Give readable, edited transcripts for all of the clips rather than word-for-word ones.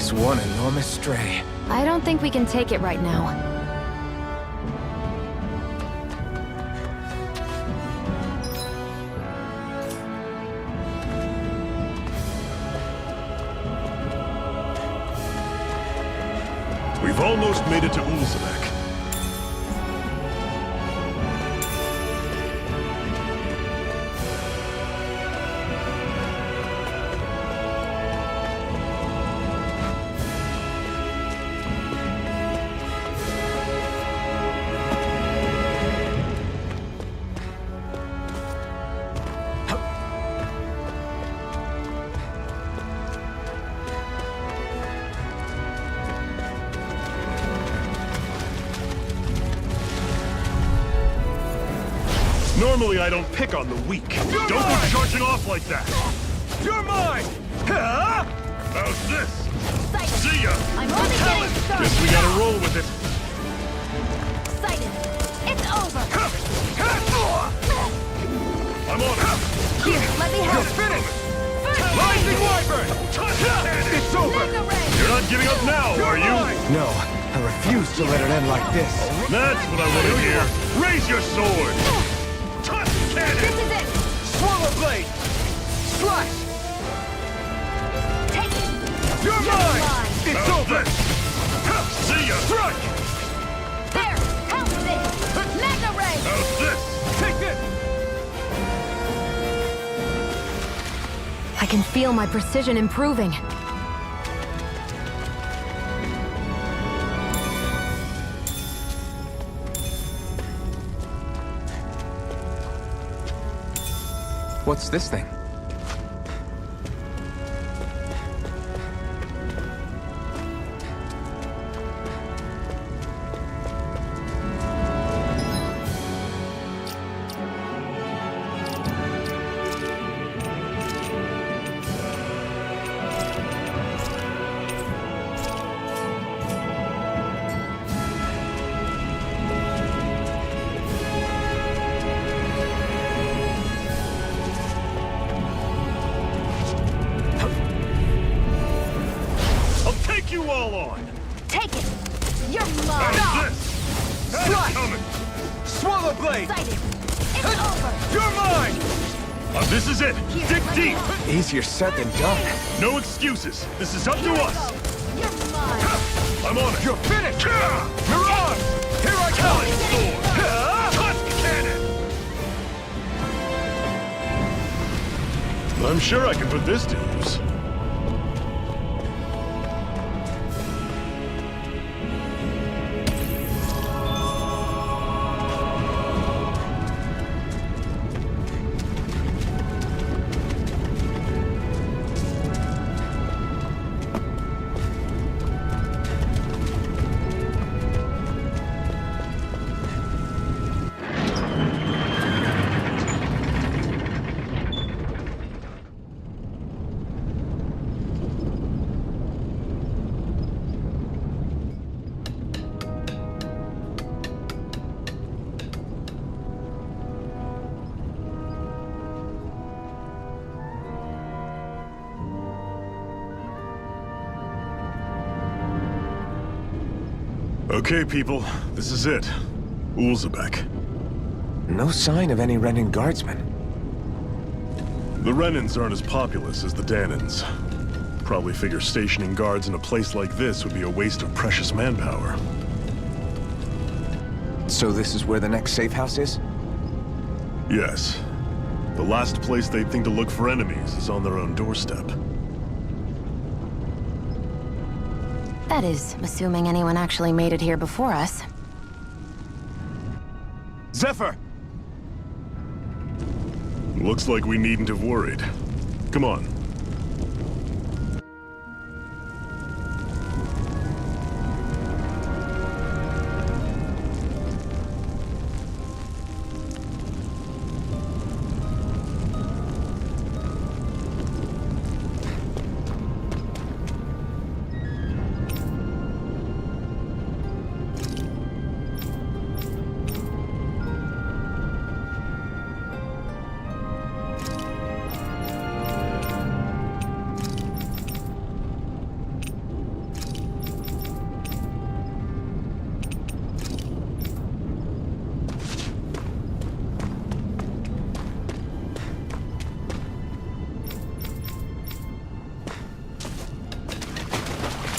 It's one enormous stray. I don't think we can take it right now. We've almost made it to Ulzebek. Normally I don't pick on the weak. Don't go charging off like that! You're mine! Huh? How's this? See ya! I'm only getting started. Guess we gotta roll with it. Excited. It's over. I'm on it! Here, let me help. Finish! First Rising Wyvern! It's over! Mega Ray. You're not giving up now, are you? No, I refuse to let it end like this. That's what I want to hear! Raise your sword! Tusk cannon! This is it. Swallow blade! Slash! Take it. You're mine! It's How's over! this? See ya! Strike! There. Help this. Mega Ray. How's this? Take this! I can feel my precision improving. What's this thing? You all on! Take it. You're mine. How's this? How's Slash! it coming? Swallow blade! Excited. It's over. You're mine! This is it! Here, Dig let me deep! help. Easier said than done. No excuses! This is up to Here I us! go. You're mine. I'm on it! You're finished! Mirage! Here I Talon come! sword! Tusk cannon! I'm sure I can put this to use. Okay, people, this is it. Ulzebek. No sign of any Renan guardsmen. The Renans aren't as populous as the Danans. Probably figure stationing guards in a place like this would be a waste of precious manpower. So this is where the next safe house is? Yes. The last place they'd think to look for enemies is on their own doorstep. That is, assuming anyone actually made it here before us. Zephyr! Looks like we needn't have worried. Come on.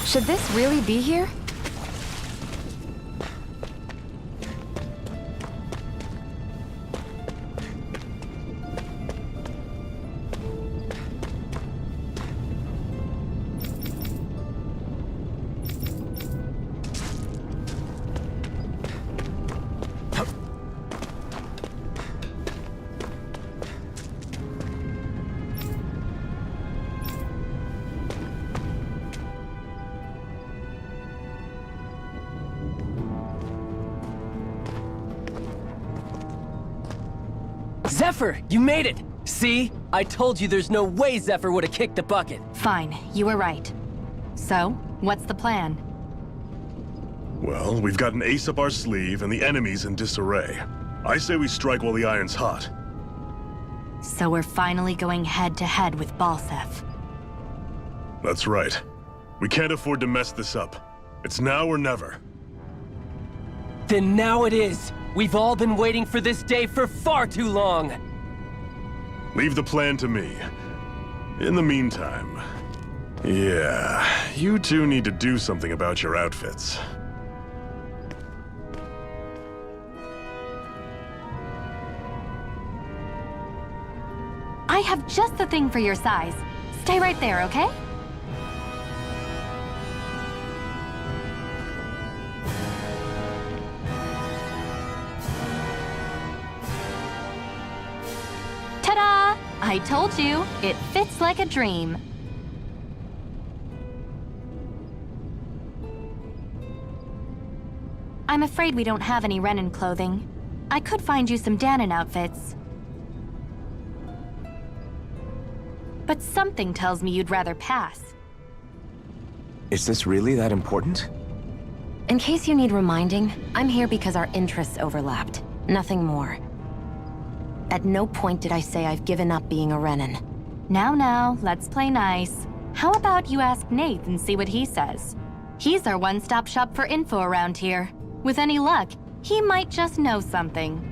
Should this really be here? Zephyr, you made it! See? I told you there's no way Zephyr would have kicked the bucket. Fine, you were right. So, what's the plan? Well, we've got an ace up our sleeve and the enemy's in disarray. I say we strike while the iron's hot. So we're finally going head-to-head with Balseph. That's right. We can't afford to mess this up. It's now or never. Then now it is! We've all been waiting for this day for far too long! Leave the plan to me. In the meantime... Yeah, you two need to do something about your outfits. I have just the thing for your size. Stay right there, okay? Ta-da! I told you, it fits like a dream. I'm afraid we don't have any Renan clothing. I could find you some Danon outfits. But something tells me you'd rather pass. Is this really that important? In case you need reminding, I'm here because our interests overlapped. Nothing more. At no point did I say I've given up being a Renan. Now, let's play nice. How about you ask Nath and see what he says? He's our one-stop shop for info around here. With any luck, he might just know something.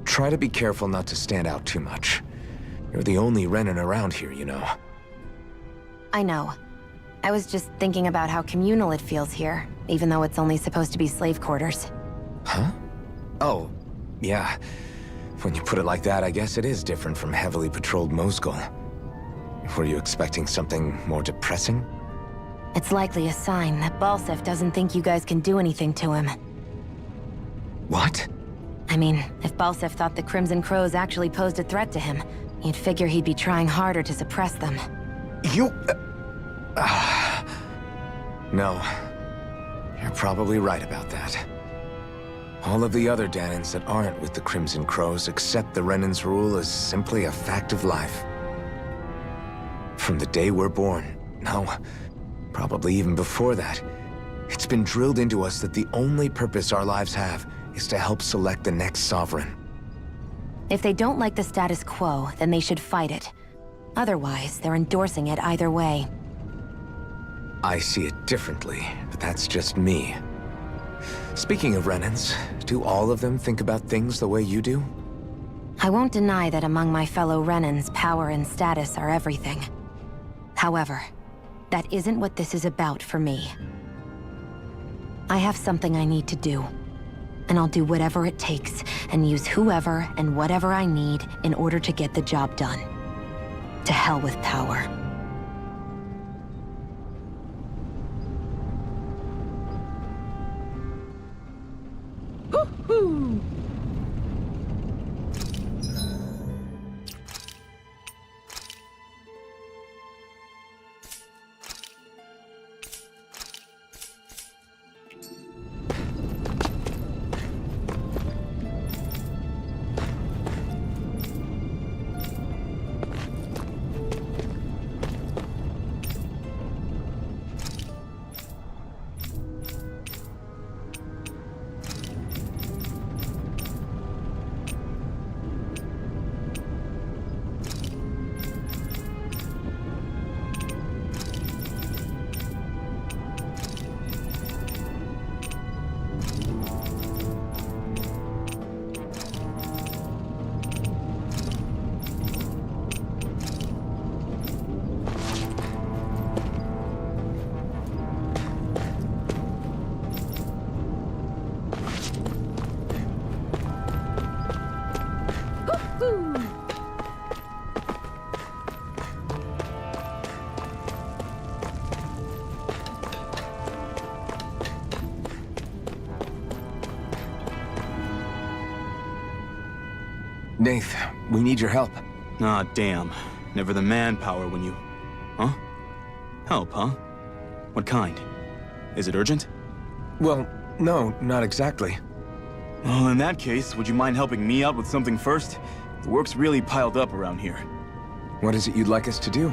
Try to be careful not to stand out too much. You're the only Renan around here, you know. I know. I was just thinking about how communal it feels here, even though it's only supposed to be slave quarters. Huh? Oh, yeah. When you put it like that, I guess it is different from heavily patrolled Mosgul. Were you expecting something more depressing? It's likely a sign that Balseph doesn't think you guys can do anything to him. What? I mean, if Balseph thought the Crimson Crows actually posed a threat to him, you'd figure he'd be trying harder to suppress them. You... No. You're probably right about that. All of the other Danons that aren't with the Crimson Crows accept the Renan's rule as simply a fact of life. From the day we're born, no, probably even before that, it's been drilled into us that the only purpose our lives have is to help select the next sovereign. If they don't like the status quo, then they should fight it. Otherwise, they're endorsing it either way. I see it differently, but that's just me. Speaking of Renans, do all of them think about things the way you do? I won't deny that among my fellow Renans, power and status are everything. However, that isn't what this is about for me. I have something I need to do. And I'll do whatever it takes, and use whoever and whatever I need in order to get the job done. To hell with power. Woo-hoo! Nath, we need your help. Ah, damn. Never the manpower when you... Huh? Help, huh? What kind? Is it urgent? Well, no, not exactly. Well, in that case, would you mind helping me out with something first? The work's really piled up around here. What is it you'd like us to do?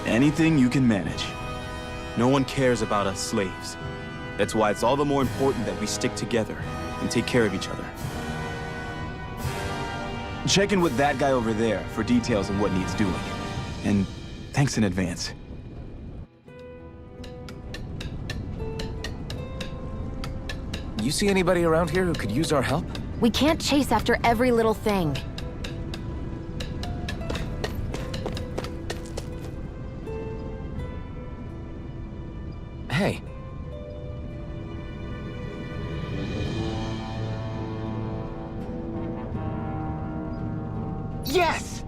Anything you can manage. No one cares about us slaves. That's why it's all the more important that we stick together and take care of each other. Check in with that guy over there for details on what needs doing. And thanks in advance. You see anybody around here who could use our help? We can't chase after every little thing. Hey. Yes!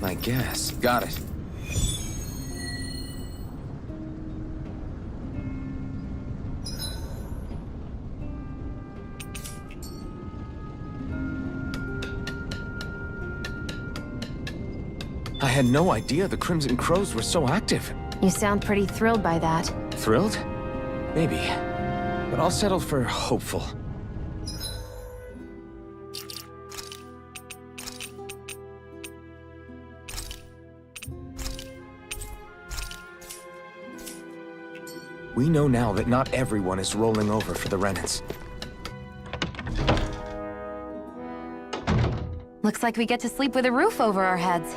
I guess. Got it. I had no idea the Crimson Crows were so active. You sound pretty thrilled by that. Thrilled? Maybe. But I'll settle for hopeful. We know now that not everyone is rolling over for the Renans. Looks like we get to sleep with a roof over our heads.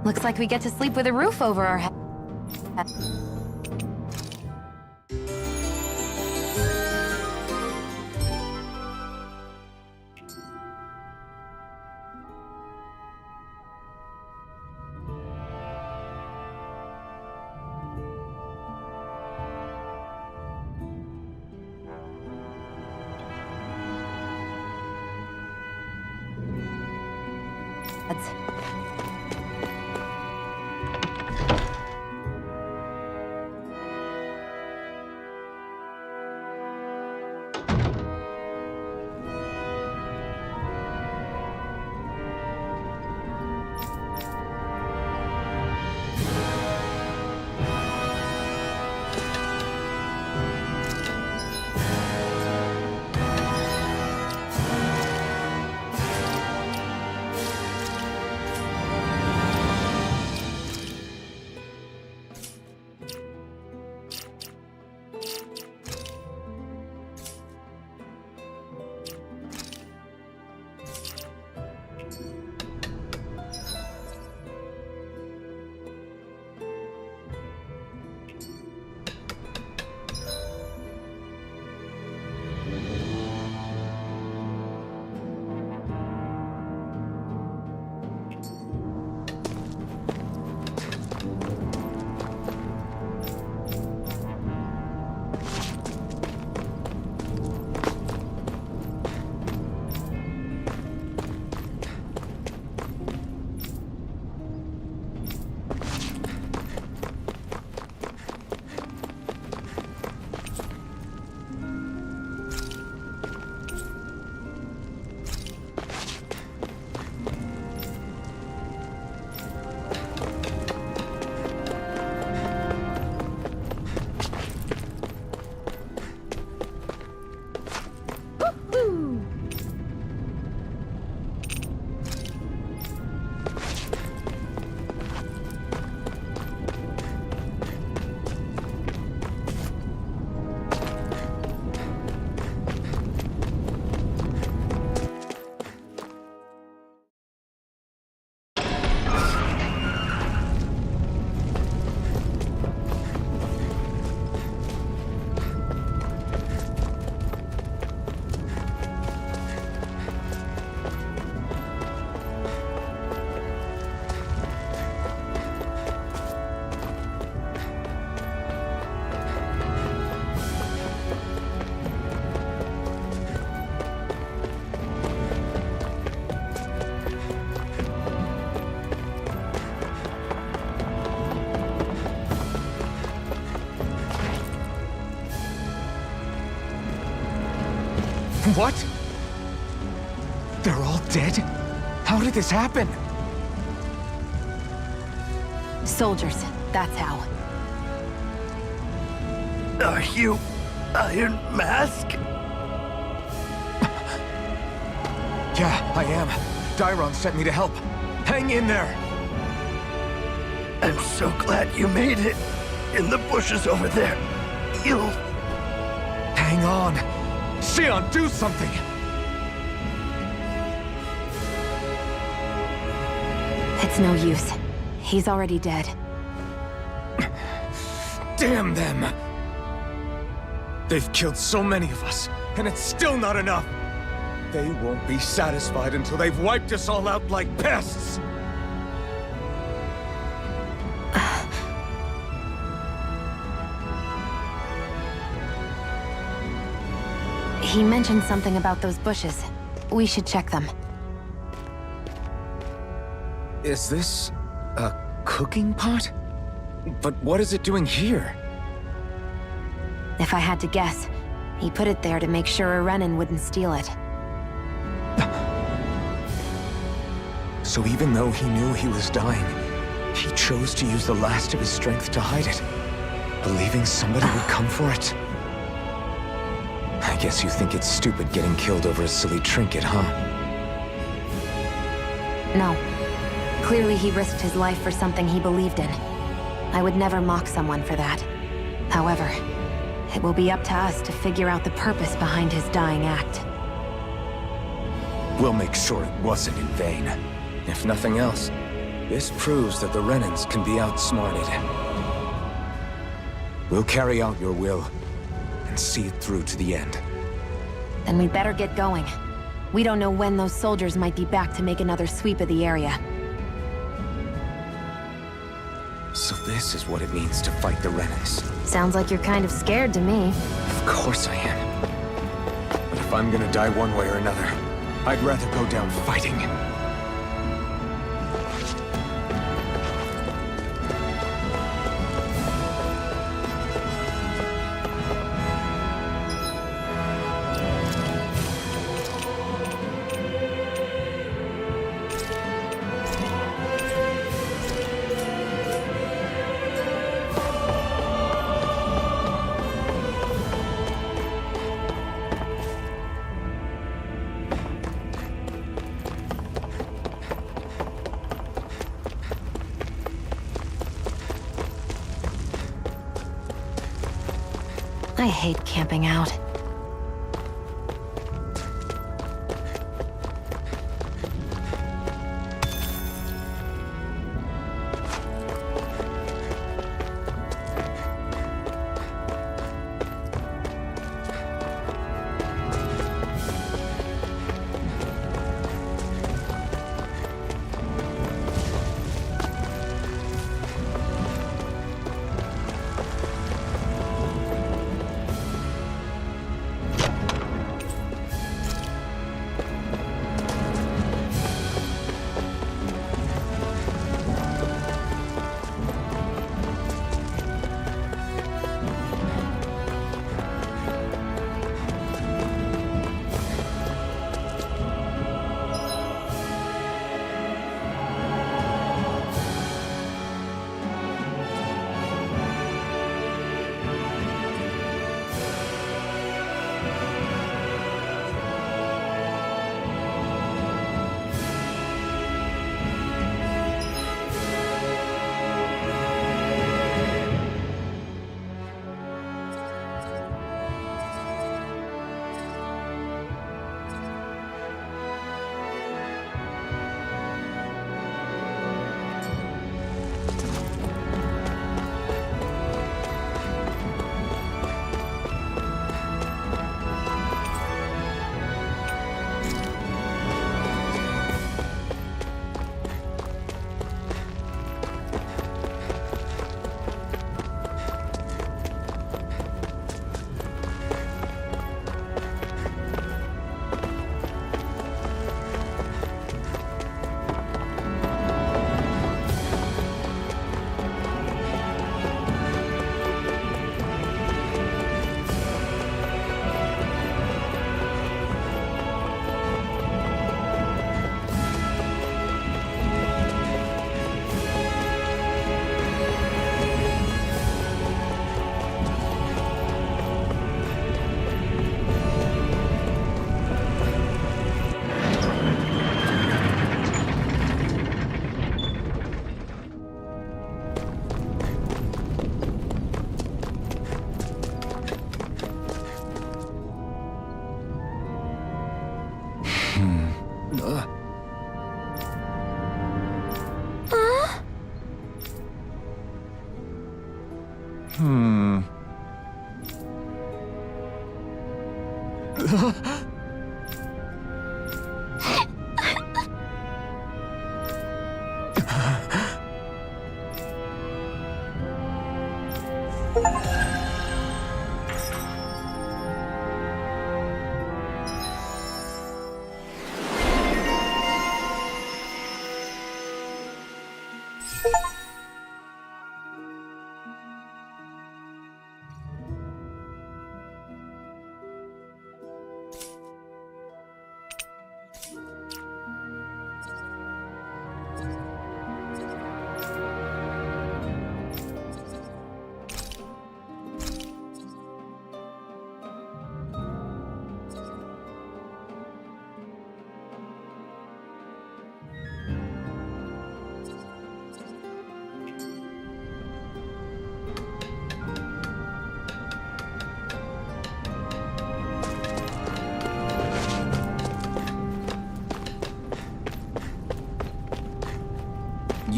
Looks like we get to sleep with a roof over our heads. What? They're all dead? How did this happen? Soldiers, that's how. Are you Iron Mask? Yeah, I am. Dairon sent me to help. Hang in there! I'm so glad you made it. In the bushes over there. You'll... Hang on! Xion, do something! It's no use. He's already dead. Damn them! They've killed so many of us, and it's still not enough! They won't be satisfied until they've wiped us all out like pests! He mentioned something about those bushes. We should check them. Is this... a cooking pot? But what is it doing here? If I had to guess, he put it there to make sure a Renan wouldn't steal it. So even though he knew he was dying, he chose to use the last of his strength to hide it, believing somebody would come for it. I guess you think it's stupid getting killed over a silly trinket, huh? No. Clearly he risked his life for something he believed in. I would never mock someone for that. However, it will be up to us to figure out the purpose behind his dying act. We'll make sure it wasn't in vain. If nothing else, this proves that the Renans can be outsmarted. We'll carry out your will, and see it through to the end. Then we'd better get going. We don't know when those soldiers might be back to make another sweep of the area. So this is what it means to fight the Renans. Sounds like you're kind of scared to me. Of course I am. But if I'm gonna die one way or another, I'd rather go down fighting. I hate camping out.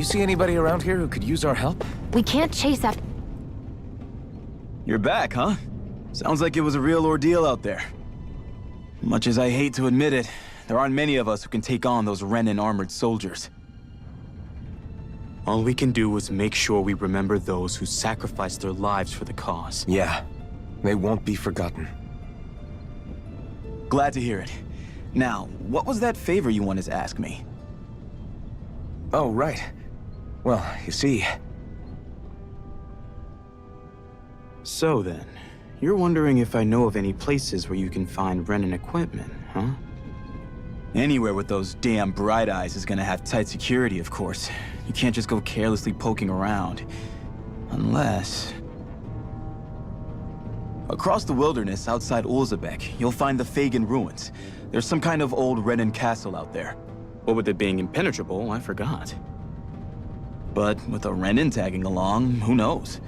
You see anybody around here who could use our help? We can't chase after... You're back, huh? Sounds like it was a real ordeal out there. Much as I hate to admit it, there aren't many of us who can take on those Renan armored soldiers. All we can do is make sure we remember those who sacrificed their lives for the cause. Yeah, they won't be forgotten. Glad to hear it. Now, what was that favor you wanted to ask me? Oh, right. Well, you see... So then, you're wondering if I know of any places where you can find Renan equipment, huh? Anywhere with those damn bright eyes is gonna have tight security, of course. You can't just go carelessly poking around. Unless... Across the wilderness outside Ulzebek, you'll find the Fagan ruins. There's some kind of old Renan castle out there. What with it being impenetrable, I forgot. But with a Renan tagging along, who knows?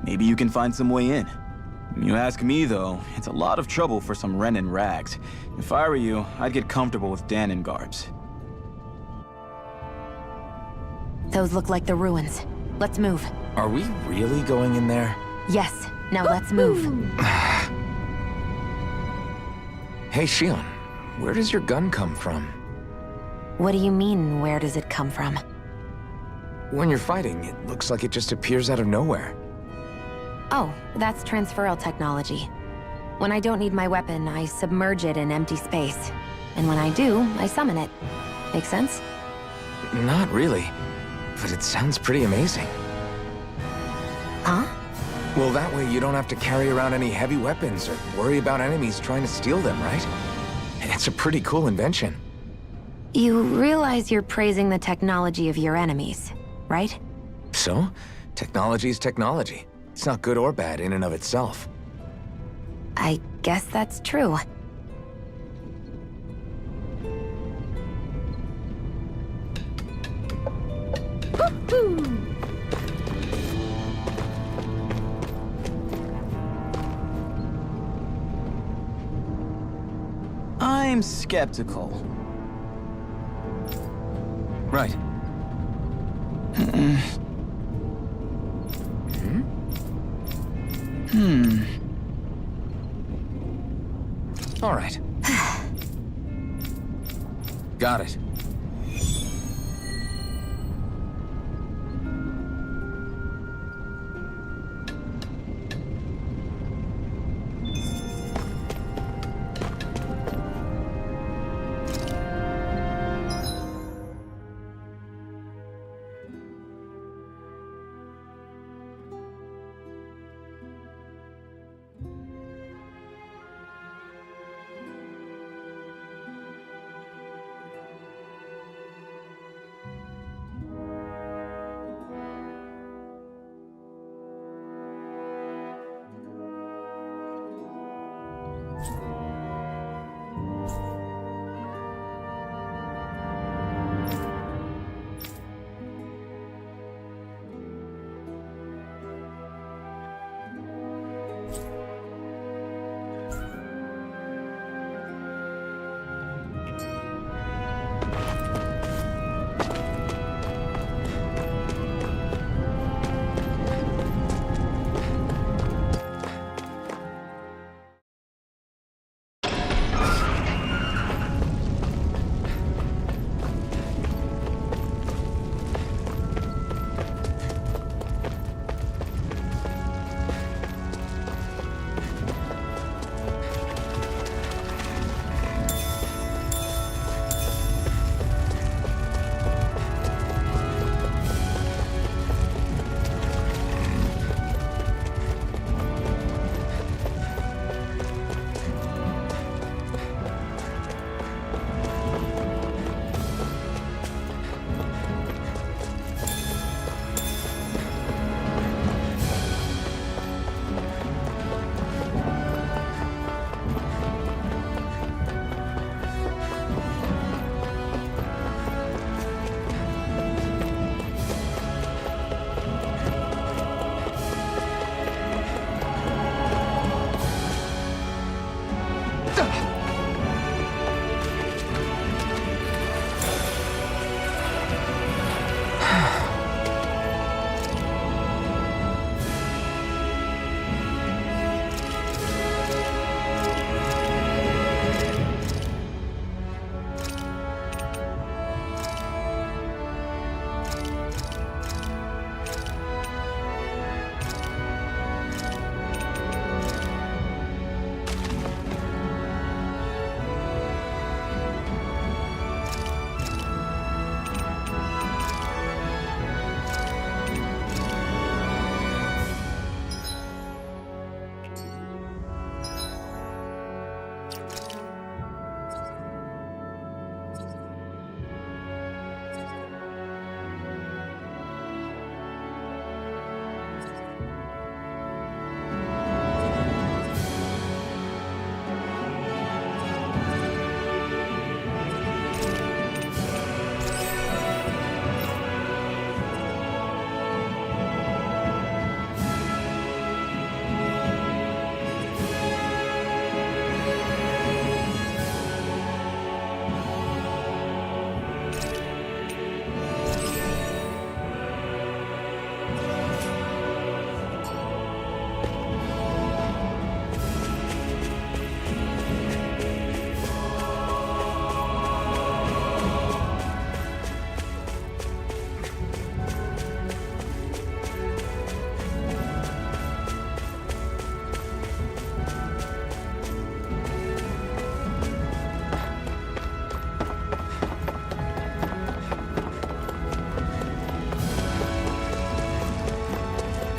Maybe you can find some way in. You ask me, though, it's a lot of trouble for some Renan rags. If I were you, I'd get comfortable with Danon garbs. Those look like the ruins. Let's move. Are we really going in there? Yes, now let's move. Hey, Shion, where does your gun come from? What do you mean, where does it come from? When you're fighting, it looks like it just appears out of nowhere. Oh, that's transferal technology. When I don't need my weapon, I submerge it in empty space. And when I do, I summon it. Make sense? Not really, but it sounds pretty amazing. Huh? Well, that way you don't have to carry around any heavy weapons or worry about enemies trying to steal them, right? It's a pretty cool invention. You realize you're praising the technology of your enemies, right? So, technology is technology. It's not good or bad in and of itself. I guess that's true. I'm skeptical. Right. All right. Got it.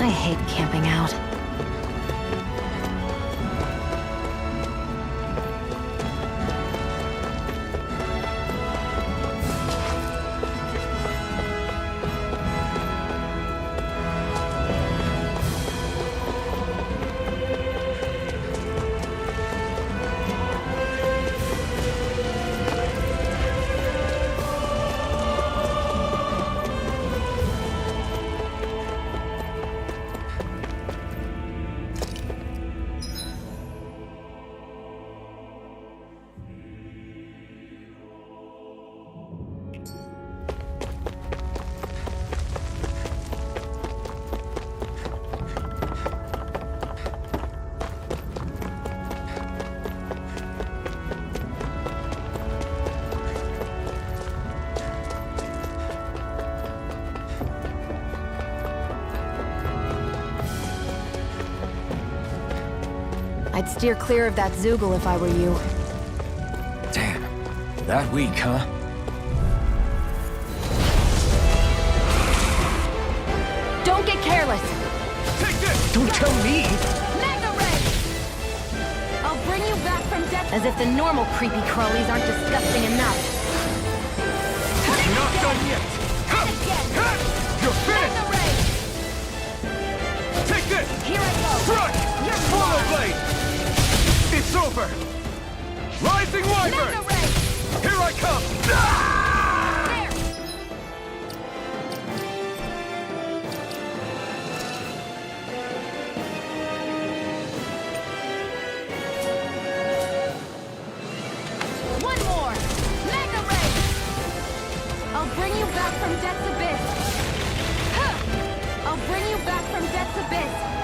I hate camping out. I'd steer clear of that Zoogle if I were you. Damn. That weak, huh? Don't get careless! Take this! Don't tell me! Mega Ray! I'll bring you back from death. As if the normal creepy crawlies aren't disgusting enough. Not done yet! You're finished! Mega Ray! Take this! Here I go! Strike! You're Swallow fine. blade! It's over! Rising Wyvern! Mega Ray! Here I come! There! One more! Mega Ray! I'll bring you back from Death's Abyss! Huh. I'll bring you back from Death's Abyss!